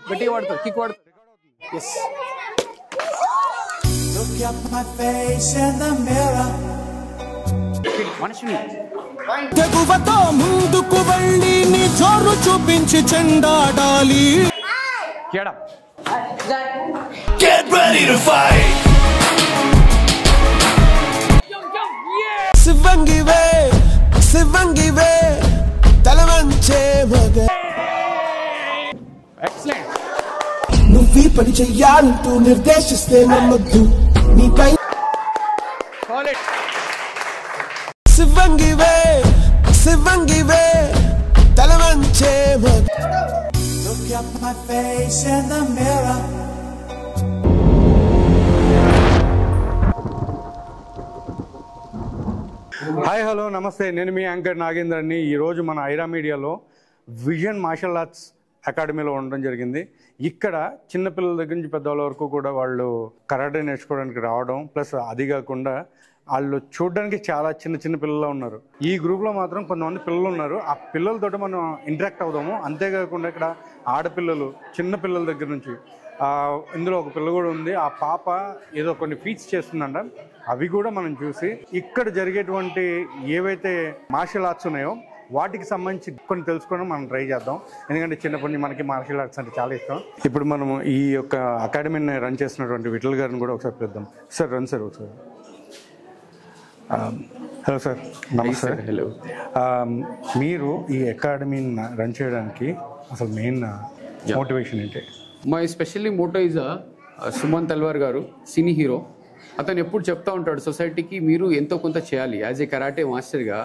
గట్టిగా వాడుతారు, కిక్ వాడుతారు. ఎస్. మనిషిని తెగువతో ముందుకు వెళ్ళి నీ జోరు చూపించి చెండాడాలి. Get ready to fight. శివంగివే శివంగివే తలవంచే మగ. ఎక్సలెంట్. నువ్వు పని చెయ్యాలంటూ నిర్దేశిస్తే నమ్మొద్దు నీపై. శివంగివే శివంగివే తలవంచే మగ. Look at my face in the mirror. Hi hello నమస్తే, నేను మీ యాంకర్ నాగేంద్రని. ఈరోజు మన ఐరా మీడియాలో విజన్ మార్షల్ ఆర్ట్స్ అకాడమీలో ఉండడం జరిగింది. ఇక్కడ చిన్నపిల్లల దగ్గర నుంచి పెద్దవాళ్ళ వరకు కూడా వాళ్ళు కరాటే నేర్చుకోవడానికి రావడం, ప్లస్ అది కాకుండా వాళ్ళు చూడడానికి చాలా చిన్న చిన్న పిల్లలు ఉన్నారు. ఈ గ్రూప్లో మాత్రం కొంతమంది పిల్లలు ఉన్నారు. ఆ పిల్లలతో మనం ఇంటరాక్ట్ అవుదాము. అంతేకాకుండా ఇక్కడ ఆడపిల్లలు చిన్న పిల్లల దగ్గర నుంచి ఇందులో ఒక పిల్ల కూడా ఉంది. ఆ పాప ఏదో కొన్ని ఫీట్స్ చేస్తుందంట. అవి కూడా మనం చూసి ఇక్కడ జరిగేటువంటి ఏవైతే మార్షల్ ఆర్ట్స్ ఉన్నాయో వాటికి సంబంధించి కొన్ని తెలుసుకోవడం మనం ట్రై చేద్దాం. ఎందుకంటే చిన్నప్పటి నుంచి మనకి మార్షల్ ఆర్ట్స్ అంటే చాలా ఇష్టం. ఇప్పుడు మనము ఈ యొక్క అకాడమీని రన్ చేస్తున్నటువంటి విఠల్ గారిని కూడా ఒకసారి పిలుద్దాం. సార్ రండి సార్ ఒకసారి. హలో సార్, నమస్తే. హలో. మీరు ఈ అకాడమీని రన్ చేయడానికి అసలు మెయిన్ మోటివేషన్ ఏంటి? My specially motto is Suman Talwar garu, cine hero. అతను ఎప్పుడు చెప్తా ఉంటాడు సొసైటీకి మీరు ఎంతో కొంత చేయాలి. యాజ్ ఏ కరాటే మాస్టర్గా,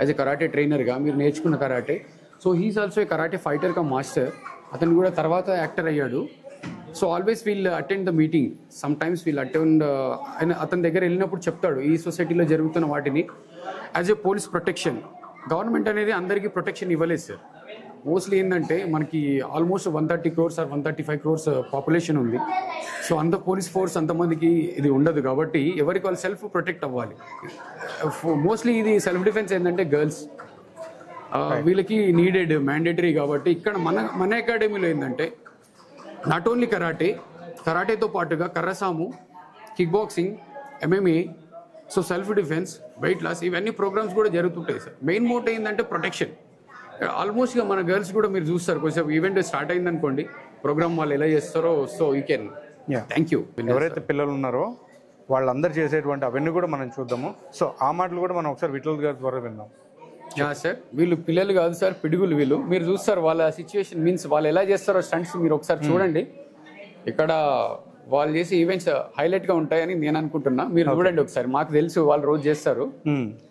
యాజ్ ఏ కరాటే ట్రైనర్గా మీరు నేర్చుకున్న karate. So he's also a karate fighter cum master. అతను కూడా తర్వాత యాక్టర్ అయ్యాడు. So always we'll attend the meeting, some times we'll attend. అతని దగ్గర వెళ్ళినప్పుడు చెప్తాడు ఈ సొసైటీలో జరుగుతున్న వాటిని. As a police protection, government అనేది అందరికీ ప్రొటెక్షన్ ఇవ్వలేదు సార్. మోస్ట్లీ ఏంటంటే మనకి almost 130 crores or 135 crores population ఉంది. సో అంత పోలీస్ ఫోర్స్ అంతమందికి ఇది ఉండదు. కాబట్టి ఎవరికి వాళ్ళు సెల్ఫ్ ప్రొటెక్ట్ అవ్వాలి. మోస్ట్లీ ఇది సెల్ఫ్ డిఫెన్స్ ఏంటంటే గర్ల్స్ వీళ్ళకి నీడెడ్, మ్యాండేటరీ. కాబట్టి ఇక్కడ మన అకాడమీలో ఏంటంటే నాట్ ఓన్లీ కరాటేతో పాటుగా కర్రసాము, kick boxing, MMA, so self defence, weight loss, ఇవన్నీ ప్రోగ్రామ్స్ కూడా జరుగుతుంటాయి సార్. మెయిన్ మోటో ఏంటంటే ప్రొటెక్షన్. ఆల్మోస్ట్గా మన గర్ల్స్ కూడా మీరు చూస్తారు, కొంచెం ఈవెంట్ స్టార్ట్ అయిందనుకోండి, ప్రోగ్రామ్ వాళ్ళు ఎలా చేస్తారో. So you can. Thank you. ఎవరైతే పిల్లలు ఉన్నారో వాళ్ళందరూ చేసేటువంటి అవన్నీ కూడా మనం చూద్దాము. సో ఆ మాటలు కూడా మనం ఒకసారి విఠల్ గారి ద్వారా విందాం. సార్ వీళ్ళు పిల్లలు కాదు సార్, పిడుగులు వీళ్ళు. మీరు చూస్తారు వాళ్ళ సిచ్యువేషన్, మీన్స్ వాళ్ళు ఎలా చేస్తారో స్టంట్స్ మీరు ఒకసారి చూడండి. ఇక్కడ వాళ్ళు చేసే ఈవెంట్స్ హైలైట్ గా ఉంటాయని నేను అనుకుంటున్నా. మీరు చూడండి ఒకసారి, మాకు తెలుసు వాళ్ళు రోజు చేస్తారు.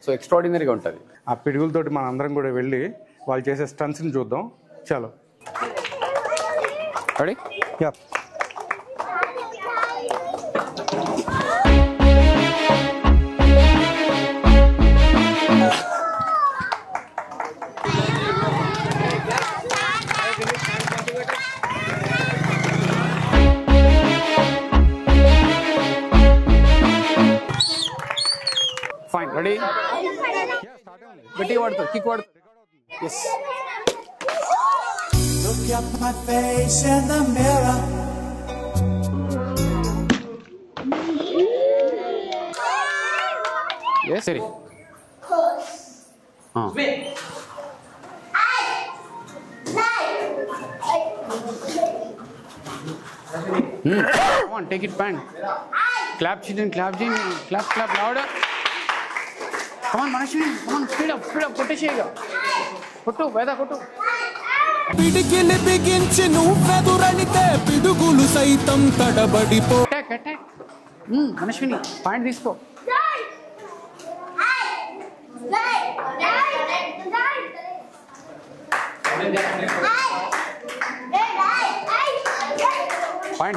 సో ఎక్స్ట్రాడినరీగా ఉంటుంది. ఆ పిడుగులతోటి మనం అందరం కూడా వెళ్ళి వాళ్ళు చేసే స్టంట్స్ని చూద్దాం. చలో రెడీ? యా. Fine, ready? గట్టిగా వాడుతారు, కిక్ వాడుతారు. Yes. Look at my face in the mirror. Yes సరే. Come on, take it, bang. Clap, children, clap, louder. Come on, Manashwini, come on, speed up, కొట్టేసేయగా. కొట్టు, వేద కొట్టు. పిడికిలి బిగించి నువ్వెదురనితే పిడుగులు సైతం తడబడిపో. అటాక్. మనశ్విని పాయింట్ తీసుకో.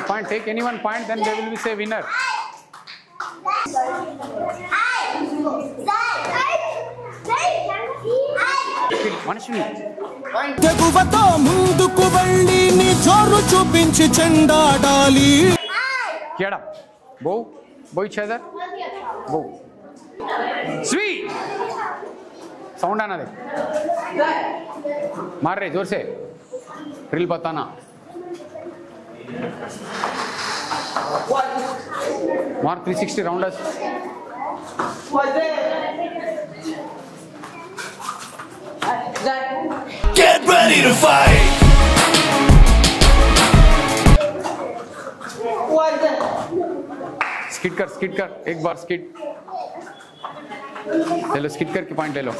Point. Take any one point, then they will be say winner. మనశ్విని తెగువతో ముందుకు వెళ్ళి నీ జోరు చూపించి చెండాడాలి. కేడా బో each other. Go. Sweet. Sound आना दे. मार रहे जोर से. ड्रिल बताना. Mark 360 rounders. Get ready to fight. Skit कर एक बार स्किट ले लो, स्किट करके पॉइंट ले लो,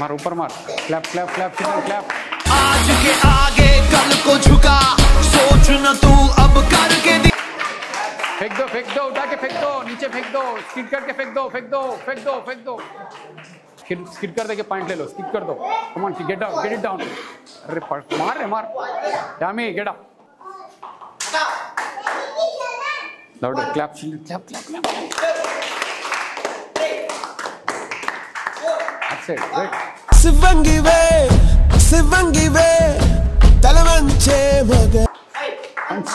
मार ऊपर मार, क्लैप क्लैप क्लैप क्लैप। आज के आगे कल को झुका, सोच न तू अब करके फेंक दो उठा के फेंक दो, नीचे फेंक दो, स्किट करके फेंक दो। स्किट कर दे के पॉइंट ले लो, स्किट कर दो, come on get it down. अरे मार Yami get up, louder clap clap. That's it, great. శివంగివే తలవంచే మగ Punch.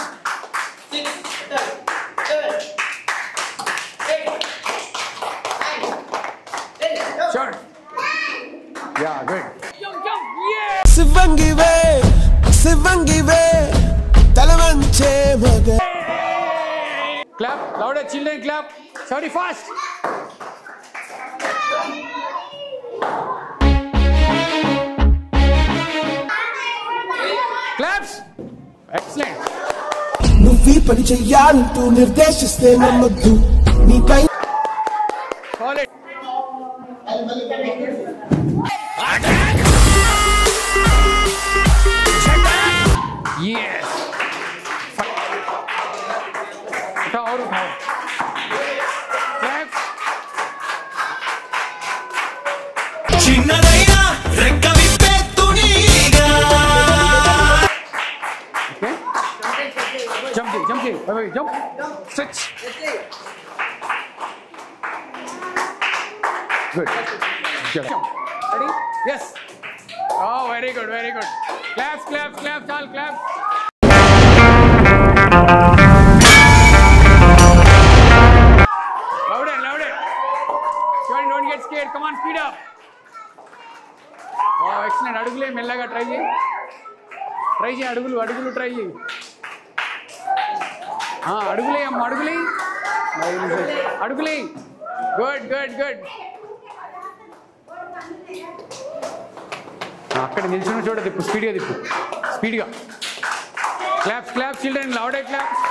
Shot. Yeah, good. శివంగివే తలవంచే మగ Clap, louder children, clap. Sorry, fast. Claps. Excellent. నువ్వీ పని చెయ్యాలంటూ నిర్దేశిస్తే నమ్మద్దు నీపై Solid. Yes. उठाओ और उठाओ. Claps. చిన్నదైనా రెక్క విప్పే తునిగా Okay. Jump. Wait, jump. Stretch. Good. Jump. Ready? Yes. Oh, very good. Claps. Chal, clap. Louder. Don't get scared. Come on, speed up. Oh, excellent. అడుగులే మెల్లగా ట్రై చేయి. అడుగులు ట్రై చేయి. అడుగులే అమ్మ, అడుగులే. గుడ్. అక్కడ నిల్చున్న చోట తిప్పు, స్పీడ్గా. Claps children, louder claps.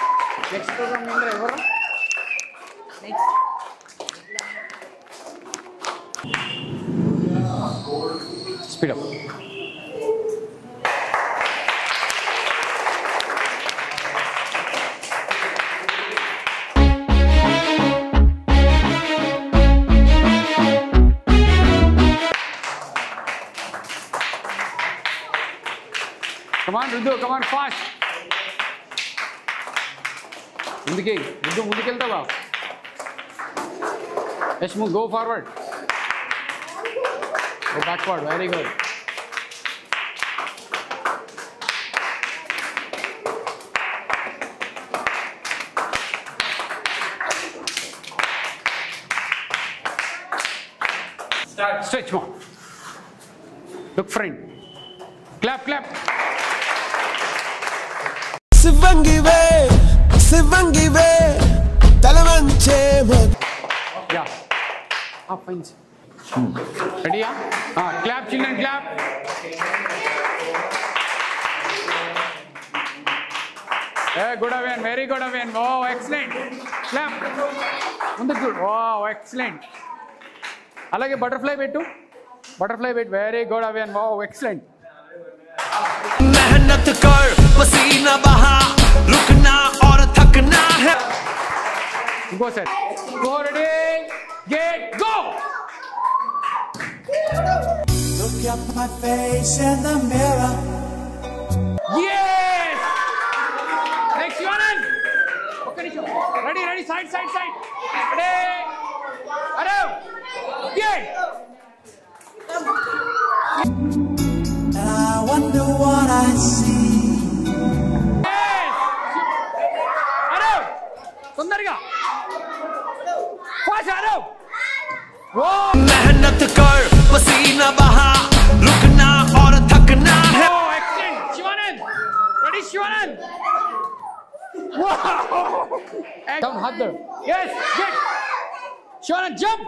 Next program ఎవరు? Speed up. Come on, Riddu, fast. Riddu, ముందుకెళ్తావా? Yashmu, go forward. Go backward, very good. Stretch more. Look front. Clap. శివంగివే తలవంచే మగ Yeah. Fine. Ready? Clap, children, clap. Hey, good again, very good again. Wow, excellent. Clap. Wow, excellent. అలాగే butterfly పెట్టు, very good అవేన్. Wow, excellent. मेहनत कर पसीना बहा रुकना और थकना है. Go set. Go ready. Get go. Look at my face in the mirror. Yes. Next one. Okay, ready. Side. Ready. Arrow. Get. And I wonder what I see. सुंदरगा fast आ रहा वो मेहनत कर पसीना बहा रुकना और थकना है. Down, हाथ दो. Yes, get. Shona, jump.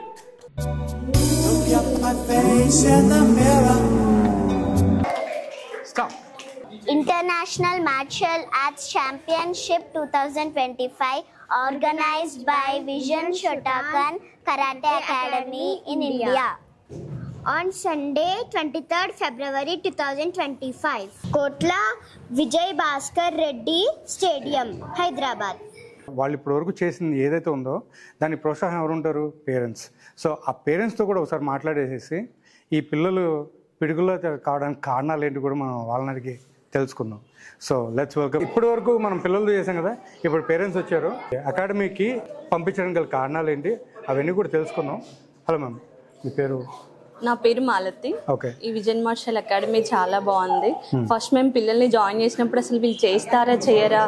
Look at my face in the mirror. Stop. International Martial Arts Championship 2025 organized by Vision Shotokan Karate Academy in India. On Sunday, 23rd February 2025, Kotla Vijay Bhaskar Reddy Stadium, Hyderabad. వాళ్ళు ఇప్పటివరకు చేసింది ఏదైతే ఉందో దాని ప్రోత్సాహం ఎవరు ఉంటారు? Parents. So ఆ పేరెంట్స్తో కూడా ఒకసారి మాట్లాడేసేసి ఈ పిల్లలు పిడుగుల్లో కావడానికి కారణాలు ఏంటి కూడా మనం వాళ్ళకి తెలుసుకుందాం. So let's welcome. ఇప్పటి వరకు మనం పిల్లలు చేసాం కదా, ఇప్పుడు పేరెంట్స్ వచ్చారు. అకాడమీకి పంపించడం గల కారణాలు ఏంటి అవన్నీ కూడా తెలుసుకుందాం. హలో మ్యామ్, మీ పేరు? నా పేరు మాలతి. ఈ విజన్ మార్షల్ అకాడమీ చాలా బాగుంది. ఫస్ట్ మేము పిల్లల్ని జాయిన్ చేసినప్పుడు అసలు వీళ్ళు చేస్తారా చేయరా,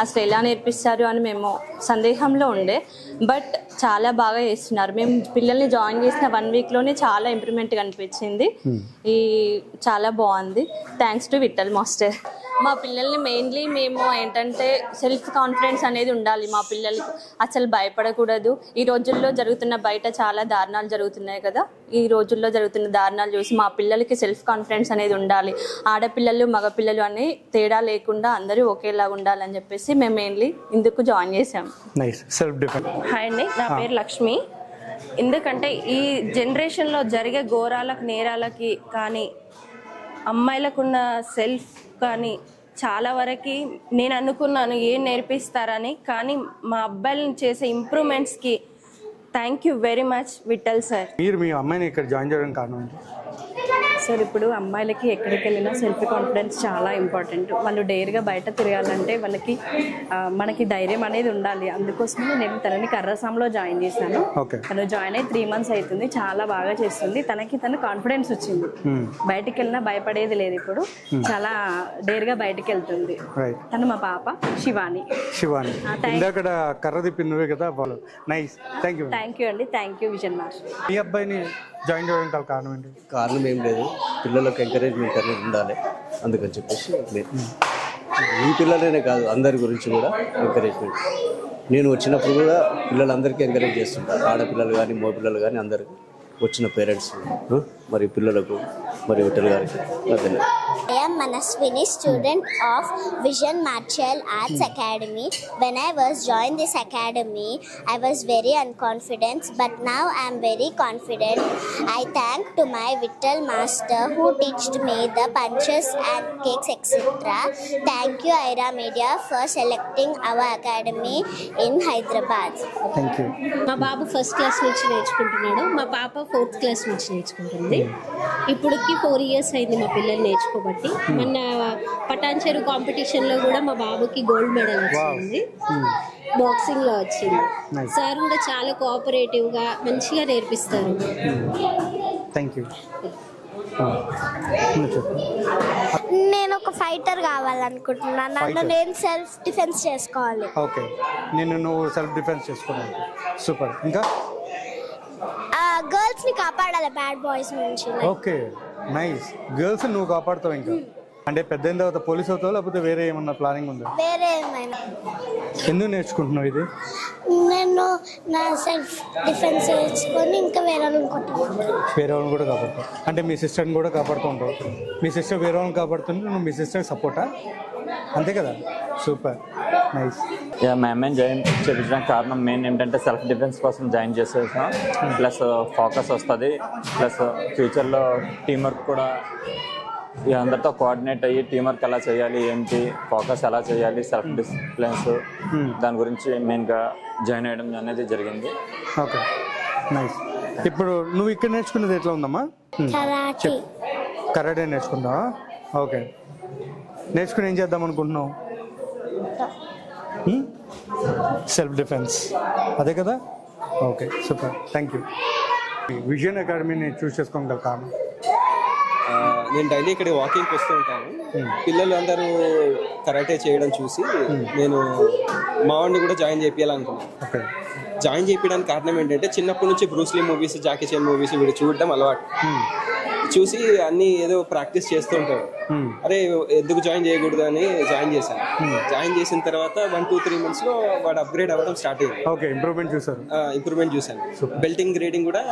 అసలు ఎలా నేర్పిస్తారు అని మేము సందేహంలో ఉండే. బట్ చాలా బాగా చేస్తున్నారు. మేము పిల్లల్ని జాయిన్ చేసిన 1 వీక్లోనే చాలా ఇంప్రూవ్మెంట్ కనిపించింది. ఈ చాలా బాగుంది. Thanks to Vithal master. మా పిల్లల్ని మెయిన్లీ మేము ఏంటంటే సెల్ఫ్ కాన్ఫిడెన్స్ అనేది ఉండాలి. మా పిల్లలకి అసలు భయపడకూడదు. ఈ రోజుల్లో జరుగుతున్న బయట చాలా దారుణాలు జరుగుతున్నాయి కదా, ఈ రోజుల్లో జరుగుతున్న దారుణాలు చూసి మా పిల్లలకి సెల్ఫ్ కాన్ఫిడెన్స్ అనేది ఉండాలి. ఆడపిల్లలు మగపిల్లలు అని తేడా లేకుండా అందరూ ఒకేలాగా ఉండాలని చెప్పేసి మేము మెయిన్లీ ఇందుకు జాయిన్ చేసాం. హాయ్ అండి, నా పేరు లక్ష్మి. ఎందుకంటే ఈ జనరేషన్లో జరిగే ఘోరాలకు నేరాలకి కానీ అమ్మాయిలకున్న సెల్ఫ్ కానీ చాలా వరకు నేను అనుకున్నాను ఏం నేర్పిస్తారని, కానీ మా అబ్బాయిలను చేసే ఇంప్రూవ్మెంట్స్కి thank you very much Vittal sir. మీరు మీ అమ్మాయిని ఇక్కడ జాయిన్ చేయడం కారణం ఏంటి? సార్, ఇప్పుడు అమ్మాయిలకి ఎక్కడికి వెళ్ళినా సెల్ఫ్ కాన్ఫిడెన్స్ చాలా ఇంపార్టెంట్. వాళ్ళు డైర్గా బయట తిరగాలంటే వాళ్ళకి మనకి ధైర్యం అనేది ఉండాలి. అందుకోసమే నేను తనని కర్రసాంలో జాయిన్ చేశాను. తను జాయిన్ అయ్యి 3 months అవుతుంది. చాలా బాగా చేస్తుంది. తన కాన్ఫిడెన్స్ వచ్చింది. బయటికి వెళ్ళినా భయపడేది లేదు. ఇప్పుడు చాలా డైర్గా బయటికి వెళ్తుంది. తను మా పాప శివాని. కర్ర తిప్పింది కదా. థ్యాంక్ యూ అండి. Thank you vision master. మీ అబ్బాయిని జాయిన్ చేయడం కారణం ఏంటి? కారణం ఏం లేదు, పిల్లలకు ఎంకరేజ్మెంట్ అనేది ఉండాలి. అందుకని చెప్పేసి ఈ పిల్లలనే కాదు అందరి గురించి కూడా ఎంకరేజ్మెంట్. నేను వచ్చినప్పుడు కూడా పిల్లలందరికీ ఎంకరేజ్ చేస్తుంటాను. ఆడపిల్లలు కానీ మగపిల్లలు కానీ అందరికీ వచ్చిన పేరెంట్స్ మరి పిల్లలకు మరి విఠల్ గారికి. I am Manaswini, student of Vision Martial Arts Academy. When I was joined this academy, I was very unconfident, but now I am very confident. I thank to my Viఠal master who taught me the punches and kicks etc. Thank you Aira Media for selecting our academy in Hyderabad. Thank you. మా బాబు first class నుంచి నేర్చుకుంటున్నాడు. మా పాప 4th class నుంచి నేర్చుకుంటుంది. ఇప్పటికి 4 years అయింది మా పిల్లలు నేర్చుకోబట్టి. మొన్న పటాన్చెరు కాంపిటీషన్లో కూడా మా బాబుకి గోల్డ్ మెడల్ వచ్చింది. బాక్సింగ్లో వచ్చింది. సార్ కూడా చాలా కోఆపరేటివ్గా మంచిగా నేర్పిస్తారు. Thank you. నేను ఒక ఫైటర్ కావాలనుకుంటున్నాను. నన్ను నేను సెల్ఫ్ డిఫెన్స్ చేసుకోవాలి. ఓకే, నువ్వు సెల్ఫ్ డిఫెన్స్ చేసుకోవాలి. సూపర్. ఇంకా గర్ల్స్ ని కాపాడాలి బ్యాడ్ బాయ్స్ నుంచి. Okay, nice. గర్ల్స్ నువ్వు కాపాడుతావు. ఇంకా అంటే పెద్ద అయిన తర్వాత పోలీస్ అవుతావు లేకపోతే వేరే ఏమన్నా ప్లానింగ్ ఉందా? వేరే ఏమైనా. ఎందుకు నేర్చుకుంటున్నావు ఇది? నేను నా సెల్ఫ్ డిఫెన్స్ చేసుకొని ఇంకా వేరే వాళ్ళని కూడా కాపాడుతావు. అంటే మీ సిస్టర్ని కూడా కాపాడుతూ ఉంటావు. మీ సిస్టర్ వేరే వాళ్ళని కాపాడుతుంటే నువ్వు మీ సిస్టర్ సపోర్టా? అంతే కదా. Super, nice. మా అమ్మాయిని జాయిన్ చేయించడానికి కారణం మెయిన్ ఏంటంటే సెల్ఫ్ డిఫెన్స్ కోసం జాయిన్ చేసేసాం. ప్లస్ ఫోకస్ వస్తుంది. ప్లస్ ఫ్యూచర్లో టీంవర్క్ కూడా అందరితో కోఆర్డినేట్ అయ్యి టీంవర్క్ ఎలా చేయాలి, ఏంటి ఫోకస్ ఎలా చేయాలి, సెల్ఫ్ డిసిప్లిన్స్ దాని గురించి మెయిన్గా జాయిన్ అయ్యడం అనేది జరిగింది. Okay, nice. ఇప్పుడు నువ్వు ఇక్కడ నేర్చుకునేది ఎట్లా ఉందమ్మా? కరాటే నేర్చుకుంటావా? ఓకే, నేర్చుకుని ఏం చేద్దాం అనుకుంటున్నావు? సెల్ఫ్ డిఫెన్స్, అదే కదా. Okay, super, thank you. Vision అకాడమీని చూస్ చేసుకోగల కారణం? నేను డైలీ ఇక్కడ వాకింగ్కి వస్తూ ఉంటాను. పిల్లలు అందరూ కరాటే చేయడం చూసి నేను మా వాడిని కూడా జాయిన్ చేయాలనుకున్నాను. జాయిన్ చేయడానికి కారణం ఏంటంటే చిన్నప్పటి నుంచి Bruce Lee movies, Jackie Chan movies వీడు చూడడం అలవాటు. చూసి అన్ని ఏదో ప్రాక్టీస్ చేస్తూ ఉంటాడు. అరే ఎందుకు జాయిన్ చేయకూడదు అని జాయిన్ చేశాను. జాయిన్ చేసిన తర్వాత 1-2-3 months లో వాడు అప్గ్రేడ్ అవ్వడం స్టార్ట్ అయింది. ఓకే, ఇంప్రూవ్మెంట్ చూసారు? ఇంప్రూవ్మెంట్ చూసాను. బెల్టింగ్ గ్రేడింగ్ కూడా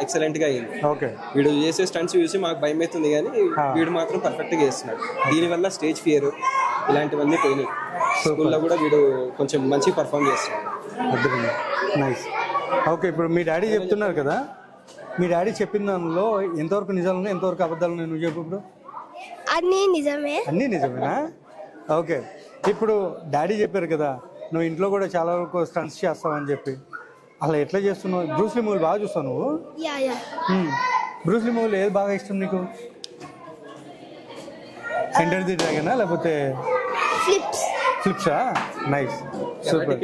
ఎక్సలెంట్ గా అయింది. ఓకే, వీడు చేసే స్టంట్స్ చూసి మాకు భయం అవుతుంది కానీ వీడు మాత్రం పర్ఫెక్ట్ గా చేస్తున్నాడు. దీనివల్ల స్టేజ్ ఫియర్ ఇలాంటివన్నీ పోయినాయి. స్కూల్లో కూడా వీడు కొంచెం మంచి పర్ఫామ్ చేస్తున్నాడు. నైస్. ఓకే, ఇప్పుడు మీ డాడీ చెప్తున్నారు కదా, మీ డాడీ చెప్పిన దానిలో ఎంతవరకు నిజాలు ఉన్నాయి, ఎంతవరకు అబద్ధాలు ఉన్నాయి? నువ్వు చెప్పు. ఇప్పుడు అన్నీ నిజమే. అన్నీ నిజమేనా? ఓకే, ఇప్పుడు డాడీ చెప్పారు కదా నువ్వు ఇంట్లో కూడా చాలా వరకు స్టంట్స్ చేస్తావని చెప్పి, అలా ఎట్లా చేస్తున్నావు? బ్రూస్లీ మూవీ బాగా చూస్తావు నువ్వు? బ్రూస్లీ మూవీలో ఏది బాగా ఇష్టం నీకు? ఎంటర్ ది డ్రాగనా లేకపోతే ఫ్లిప్సా? Nice, super.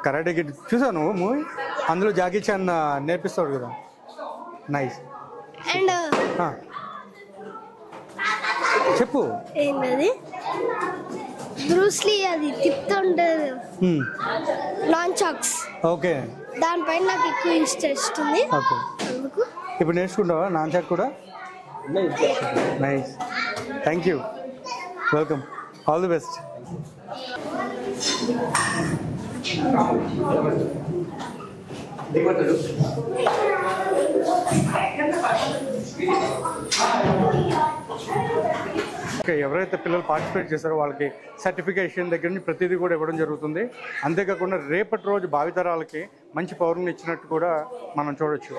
కరాటే కిడ్ చూసావు నువ్వు మూవీ? అందులో జాకీ చాన్ నేర్పిస్తాడు కదా. నైస్. అండ్ చెప్పు. ఏంటది? బ్రూస్లీ అది తిప్పుతుంటది, నాన్ చాక్స్. ఓకే, దానిపైన నాకు ఎక్కువ ఇంట్రెస్ట్ ఉంది. ఓకే, అందుకు ఇప్పుడు నేర్చుకుంటావా నాన్ చాక్ కూడా? Nice, thank you, welcome, all the best. Okay, ఎవరైతే పిల్లలు పార్టిసిపేట్ చేస్తారో వాళ్ళకి సర్టిఫికేషన్ దగ్గర నుంచి ప్రతిదీ కూడా ఇవ్వడం జరుగుతుంది. అంతేకాకుండా రేపటి రోజు భావితరాలకి మంచి పౌరులను ఇచ్చినట్టు కూడా మనం చూడొచ్చు.